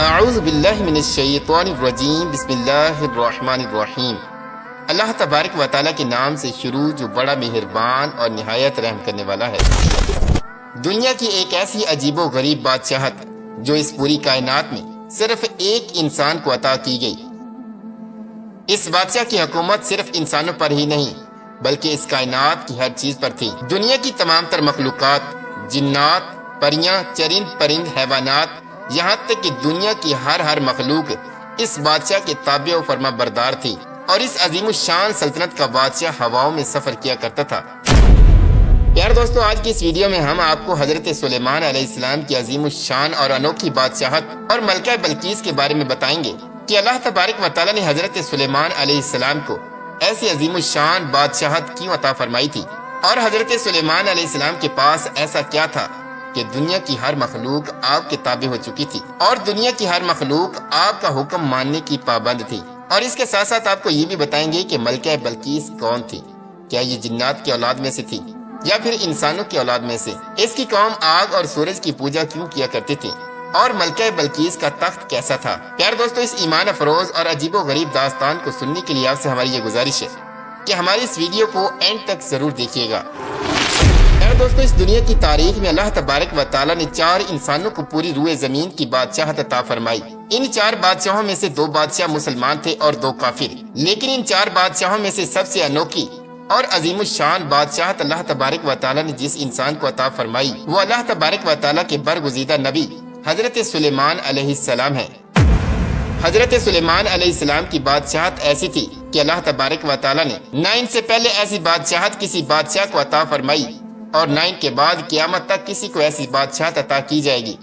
اعوذ باللہ من الشیطان الرجیم بسم اللہ الرحمن الرحیم۔ اللہ تبارک و تعالیٰ کے نام سے شروع جو بڑا مہربان اور نہایت رحم کرنے والا ہے۔ دنیا کی ایک ایسی عجیب و غریب بادشاہت جو اس پوری کائنات میں صرف ایک انسان کو عطا کی گئی۔ اس بادشاہ کی حکومت صرف انسانوں پر ہی نہیں بلکہ اس کائنات کی ہر چیز پر تھی۔ دنیا کی تمام تر مخلوقات، جنات، پریاں، چرند پرند، حیوانات، یہاں تک کہ دنیا کی ہر مخلوق اس بادشاہ کے تابع و فرما بردار تھی، اور اس عظیم الشان سلطنت کا بادشاہ ہواؤں میں سفر کیا کرتا تھا۔ پیارے دوستو، آج کی اس ویڈیو میں ہم آپ کو حضرت سلیمان علیہ السلام کی عظیم الشان اور انوکھی بادشاہت اور ملکہ بلقیس کے بارے میں بتائیں گے کہ اللہ تبارک و تعالیٰ نے حضرت سلیمان علیہ السلام کو ایسی عظیم الشان بادشاہت کیوں عطا فرمائی تھی، اور حضرت سلیمان علیہ السلام کے پاس ایسا کیا تھا کہ دنیا کی ہر مخلوق آپ کے تابع ہو چکی تھی، اور دنیا کی ہر مخلوق آپ کا حکم ماننے کی پابند تھی۔ اور اس کے ساتھ ساتھ آپ کو یہ بھی بتائیں گے کہ ملکہ بلقیس کون تھی، کیا یہ جنات کی اولاد میں سے تھی یا پھر انسانوں کی اولاد میں سے، اس کی قوم آگ اور سورج کی پوجا کیوں کیا کرتی تھی، اور ملکہ بلقیس کا تخت کیسا تھا۔ پیارے دوستو، اس ایمان افروز اور عجیب و غریب داستان کو سننے کے لیے آپ سے ہماری یہ گزارش ہے کہ ہماری اس ویڈیو کو اینڈ تک ضرور دیکھیے گا۔ دوستو، اس دنیا کی تاریخ میں اللہ تبارک و تعالیٰ نے 4 انسانوں کو پوری روئے زمین کی بادشاہت عطا فرمائی۔ ان 4 بادشاہوں میں سے 2 بادشاہ مسلمان تھے اور 2 کافر، لیکن ان 4 بادشاہوں میں سے سب سے انوکھی اور عظیم الشان بادشاہت اللہ تبارک و تعالیٰ نے جس انسان کو عطا فرمائی وہ اللہ تبارک و تعالیٰ کے برگزیدہ نبی حضرت سلیمان علیہ السلام ہے۔ حضرت سلیمان علیہ السلام کی بادشاہت ایسی تھی کہ اللہ تبارک و تعالیٰ نے نہ ان سے پہلے ایسی بادشاہت کسی بادشاہ کو عطا فرمائی، اور نہ ان کے بعد قیامت تک کسی کو ایسی بادشاہت عطا کی جائے گی۔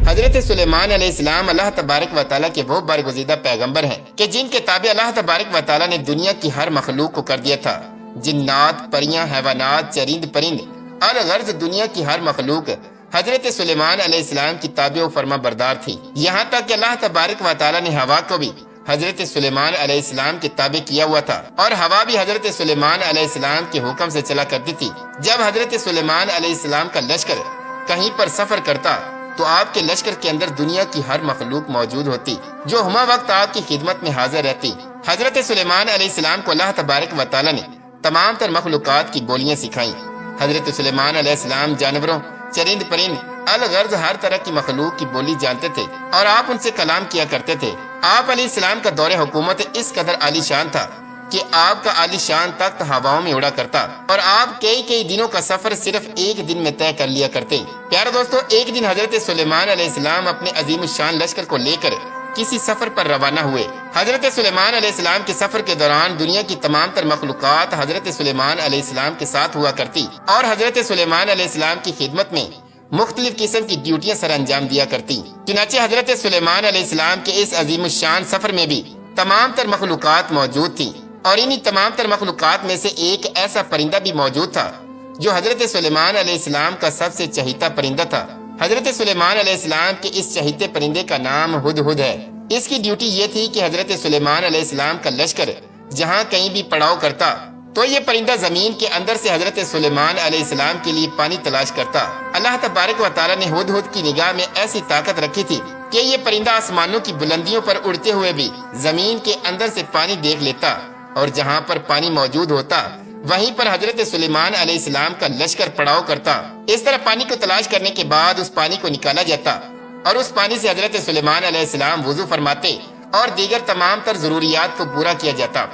حضرت سلیمان علیہ السلام اللہ تبارک و تعالیٰ کے وہ برگزیدہ پیغمبر ہیں کہ جن کے تابع اللہ تبارک و تعالیٰ نے دنیا کی ہر مخلوق کو کر دیا تھا۔ جنات، پریاں، حیوانات، چرند پرند، الغرض دنیا کی ہر مخلوق حضرت سلیمان علیہ السلام کی تابع و فرما بردار تھی، یہاں تک کہ اللہ تبارک و تعالیٰ نے ہوا کو بھی حضرت سلیمان علیہ السلام کے تابع کیا ہوا تھا، اور ہوا بھی حضرت سلیمان علیہ السلام کے حکم سے چلا کرتی تھی۔ جب حضرت سلیمان علیہ السلام کا لشکر کہیں پر سفر کرتا تو آپ کے لشکر کے اندر دنیا کی ہر مخلوق موجود ہوتی جو ہما وقت آپ کی خدمت میں حاضر رہتی۔ حضرت سلیمان علیہ السلام کو اللہ تبارک و تعالیٰ نے تمام تر مخلوقات کی بولیاں سکھائیں۔ حضرت سلیمان علیہ السلام جانوروں، چرند پرند، الغرض ہر طرح کی مخلوق کی بولی جانتے تھے، اور آپ ان سے کلام کیا کرتے تھے۔ آپ علیہ السلام کا دور حکومت اس قدر عالی شان تھا کہ آپ کا عالی شان تخت ہواؤں میں اڑا کرتا، اور آپ کئی دنوں کا سفر صرف ایک دن میں طے کر لیا کرتے۔ پیارے دوستو، ایک دن حضرت سلیمان علیہ السلام اپنے عظیم الشان لشکر کو لے کر کسی سفر پر روانہ ہوئے۔ حضرت سلیمان علیہ السلام کے سفر کے دوران دنیا کی تمام تر مخلوقات حضرت سلیمان علیہ السلام کے ساتھ ہوا کرتی، اور حضرت سلیمان علیہ السلام کی خدمت میں مختلف قسم کی ڈیوٹیاں سر انجام دیا کرتی۔ چنانچہ حضرت سلیمان علیہ السلام کے اس عظیم الشان سفر میں بھی تمام تر مخلوقات موجود تھیں، اور انہی تمام تر مخلوقات میں سے ایک ایسا پرندہ بھی موجود تھا جو حضرت سلیمان علیہ السلام کا سب سے چہیتا پرندہ تھا۔ حضرت سلیمان علیہ السلام کے اس چہیتے پرندے کا نام ہدہد ہے۔ اس کی ڈیوٹی یہ تھی کہ حضرت سلیمان علیہ السلام کا لشکر جہاں کہیں بھی پڑاؤ کرتا تو یہ پرندہ زمین کے اندر سے حضرت سلیمان علیہ السلام کے لیے پانی تلاش کرتا۔ اللہ تبارک و تعالیٰ نے ہدہد کی نگاہ میں ایسی طاقت رکھی تھی کہ یہ پرندہ آسمانوں کی بلندیوں پر اڑتے ہوئے بھی زمین کے اندر سے پانی دیکھ لیتا، اور جہاں پر پانی موجود ہوتا وہیں پر حضرت سلیمان علیہ السلام کا لشکر پڑاؤ کرتا۔ اس طرح پانی کو تلاش کرنے کے بعد اس پانی کو نکالا جاتا، اور اس پانی سے حضرت سلیمان علیہ السلام وضو فرماتے اور دیگر تمام تر ضروریات کو پورا کیا جاتا۔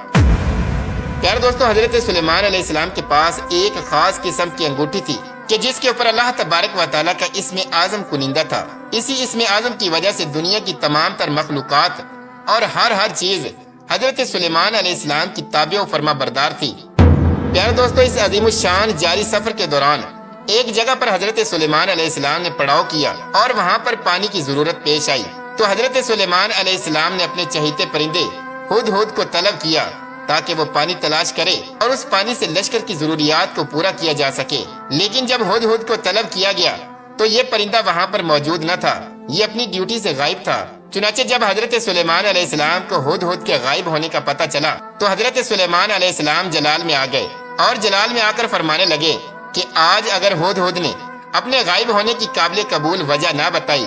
پیارے دوستو، حضرت سلیمان علیہ السلام کے پاس ایک خاص قسم کی انگوٹھی تھی کہ جس کے اوپر اللہ تبارک و تعالیٰ کا اسم اعظم کنندہ تھا۔ اسی اسم اعظم کی وجہ سے دنیا کی تمام تر مخلوقات اور ہر چیز حضرت سلیمان علیہ السلام کی تابع و فرما بردار تھی۔ پیارے دوستو، اس عظیم الشان جاری سفر کے دوران ایک جگہ پر حضرت سلیمان علیہ السلام نے پڑاؤ کیا، اور وہاں پر پانی کی ضرورت پیش آئی تو حضرت سلیمان علیہ السلام نے اپنے چہیتے پرندے ہدہد کو طلب کیا تاکہ وہ پانی تلاش کرے اور اس پانی سے لشکر کی ضروریات کو پورا کیا جا سکے۔ لیکن جب ہدہد کو طلب کیا گیا تو یہ پرندہ وہاں پر موجود نہ تھا، یہ اپنی ڈیوٹی سے غائب تھا۔ چنانچہ جب حضرت سلیمان علیہ السلام کو ہدہد کے غائب ہونے کا پتہ چلا تو حضرت سلیمان علیہ السلام جلال میں آ گئے، اور جلال میں آ کر فرمانے لگے کہ آج اگر ہدہد نے اپنے غائب ہونے کی قابل قبول وجہ نہ بتائی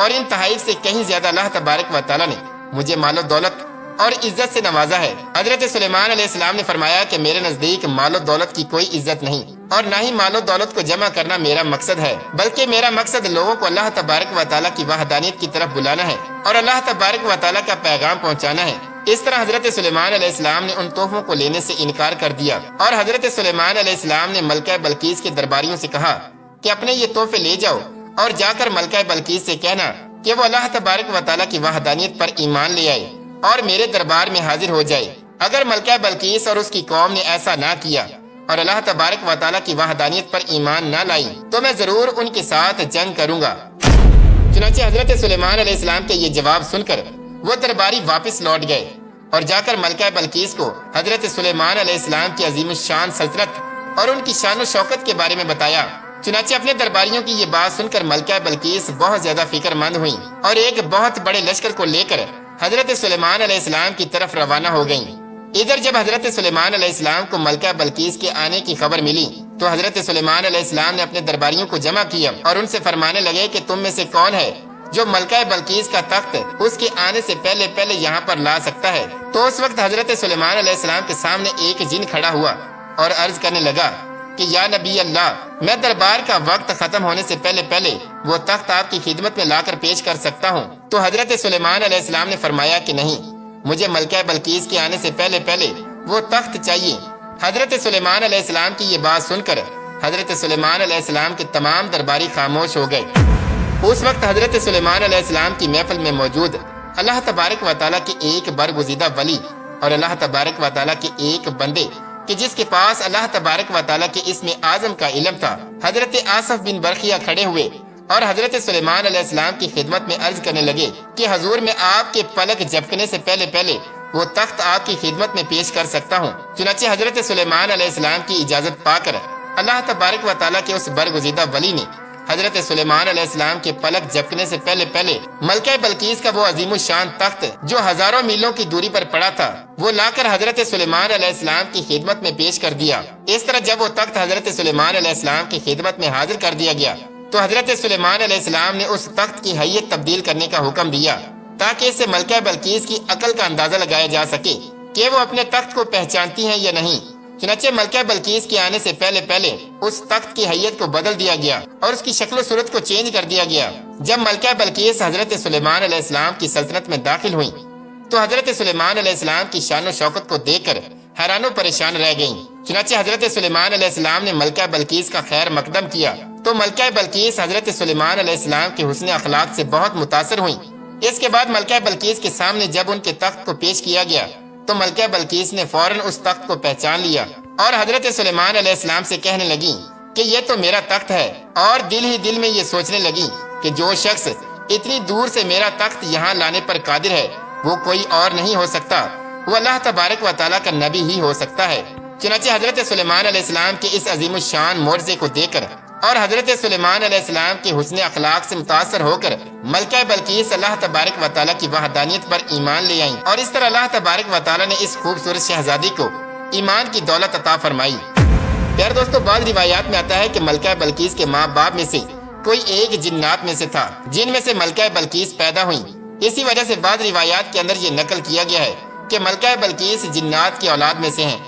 اور ان تحائف سے کہیں زیادہ اللہ تبارک و تعالیٰ نے مجھے مال و دولت اور عزت سے نوازا ہے۔ حضرت سلیمان علیہ السلام نے فرمایا کہ میرے نزدیک مال و دولت کی کوئی عزت نہیں، اور نہ ہی مال و دولت کو جمع کرنا میرا مقصد ہے، بلکہ میرا مقصد لوگوں کو اللہ تبارک و تعالیٰ کی وحدانیت کی طرف بلانا ہے اور اللہ تبارک و تعالیٰ کا پیغام پہنچانا ہے۔ اس طرح حضرت سلیمان علیہ السلام نے ان تحفوں کو لینے سے انکار کر دیا، اور حضرت سلیمان علیہ السلام نے ملکہ بلقیس کے درباریوں سے کہا کہ اپنے یہ تحفے لے جاؤ اور جا کر ملکہ بلقیس سے کہنا کہ وہ اللہ تبارک و تعالیٰ کی وحدانیت پر ایمان لے آئے اور میرے دربار میں حاضر ہو جائے۔ اگر ملکہ بلقیس اور اس کی قوم نے ایسا نہ کیا اور اللہ تبارک و تعالیٰ کی وحدانیت پر ایمان نہ لائی تو میں ضرور ان کے ساتھ جنگ کروں گا۔ چنانچہ حضرت سلیمان علیہ السلام کے یہ جواب سن کر وہ درباری واپس لوٹ گئے اور جا کر ملکہ بلقیس کو حضرت سلیمان علیہ السلام کی عظیم الشان سلطنت اور ان کی شان و شوکت کے بارے میں بتایا۔ چنانچہ اپنے درباریوں کی یہ بات سن کر ملکہ بلقیس بہت زیادہ فکر مند ہوئی اور ایک بہت بڑے لشکر کو لے کر حضرت سلیمان علیہ السلام کی طرف روانہ ہو گئیں۔ ادھر جب حضرت سلیمان علیہ السلام کو ملکہ بلقیس کے آنے کی خبر ملی تو حضرت سلیمان علیہ السلام نے اپنے درباریوں کو جمع کیا اور ان سے فرمانے لگے کہ تم میں سے کون ہے جو ملکہ بلقیس کا تخت اس کے آنے سے پہلے پہلے یہاں پر لا سکتا ہے۔ تو اس وقت حضرت سلیمان علیہ السلام کے سامنے ایک جن کھڑا ہوا اور عرض کرنے لگا کہ یا نبی اللہ، میں دربار کا وقت ختم ہونے سے پہلے پہلے وہ تخت آپ کی خدمت میں لا کر پیش کر سکتا ہوں۔ تو حضرت سلیمان علیہ السلام نے فرمایا کہ نہیں، مجھے ملکہ بلقیس کے آنے سے پہلے پہلے وہ تخت چاہیے۔ حضرت سلیمان علیہ السلام کی یہ بات سن کر حضرت سلیمان علیہ السلام کے تمام درباری خاموش ہو گئے۔ اس وقت حضرت سلیمان علیہ السلام کی محفل میں موجود اللہ تبارک و تعالیٰ کے ایک برگزیدہ ولی اور اللہ تبارک و تعالیٰ کے ایک بندے کہ جس کے پاس اللہ تبارک و تعالیٰ کے اسم اعظم کا علم تھا، حضرت آصف بن برخیہ کھڑے ہوئے اور حضرت سلیمان علیہ السلام کی خدمت میں عرض کرنے لگے کہ حضور میں آپ کے پلک جھپکنے سے پہلے پہلے وہ تخت آپ کی خدمت میں پیش کر سکتا ہوں۔ چنانچہ حضرت سلیمان علیہ السلام کی اجازت پا کر اللہ تبارک و تعالیٰ کے اس برگزیدہ ولی نے حضرت سلیمان علیہ السلام کے پلک جھپکنے سے پہلے پہلے ملکہ بلقیس کا وہ عظیم الشان تخت جو ہزاروں میلوں کی دوری پر پڑا تھا وہ لا کر حضرت سلیمان علیہ السلام کی خدمت میں پیش کر دیا۔ اس طرح جب وہ تخت حضرت سلیمان علیہ السلام کی خدمت میں حاضر کر دیا گیا تو حضرت سلیمان علیہ السلام نے اس تخت کی حیت تبدیل کرنے کا حکم دیا تاکہ اس سے ملکہ بلقیس کی عقل کا اندازہ لگایا جا سکے کہ وہ اپنے تخت کو پہچانتی ہیں یا نہیں۔ چنانچہ ملکہ بلقیس کے آنے سے پہلے پہلے اس تخت کی حیت کو بدل دیا گیا اور اس کی شکل و صورت کو چینج کر دیا گیا۔ جب ملکہ بلقیس حضرت سلیمان علیہ السلام کی سلطنت میں داخل ہوئیں تو حضرت سلیمان علیہ السلام کی شان و شوکت کو دیکھ کر حیران و پریشان رہ گئیں۔ چنانچہ حضرت سلیمان علیہ السلام نے ملکہ بلقیس کا خیر مقدم کیا تو ملکہ بلقیس حضرت سلیمان علیہ السلام کے حسن اخلاق سے بہت متاثر ہوئیں۔ اس کے بعد ملکہ بلقیس کے سامنے جب ان کے تخت کو پیش کیا گیا تو ملکہ بلقیس نے فوراً اس تخت کو پہچان لیا اور حضرت سلیمان علیہ السلام سے کہنے لگی کہ یہ تو میرا تخت ہے، اور دل ہی دل میں یہ سوچنے لگی کہ جو شخص اتنی دور سے میرا تخت یہاں لانے پر قادر ہے وہ کوئی اور نہیں ہو سکتا، وہ اللہ تبارک و تعالیٰ کا نبی ہی ہو سکتا ہے۔ چنانچہ حضرت سلیمان علیہ السلام کے اس عظیم الشان معجزے کو دیکھ کر اور حضرت سلیمان علیہ السلام کے حسن اخلاق سے متاثر ہو کر ملکہ بلقیس اللہ تبارک و تعالیٰ کی وحدانیت پر ایمان لے آئیں، اور اس طرح اللہ تبارک و تعالیٰ نے اس خوبصورت شہزادی کو ایمان کی دولت عطا فرمائی۔ پیارے دوستو، بعض روایات میں آتا ہے کہ ملکہ بلقیس کے ماں باپ میں سے کوئی ایک جنات میں سے تھا جن میں سے ملکہ بلقیس پیدا ہوئیں۔ اسی وجہ سے بعض روایات کے اندر یہ نقل کیا گیا ہے کہ ملکہ بلقیس جنات کی اولاد میں سے ہیں۔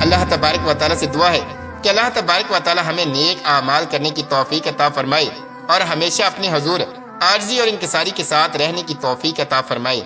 اللہ تبارک و تعالیٰ سے دعا ہے کہ اللہ تبارک و تعالیٰ ہمیں نیک اعمال کرنے کی توفیق عطا فرمائے اور ہمیشہ اپنے حضور عاجزی اور انکساری کے ساتھ رہنے کی توفیق عطا فرمائے۔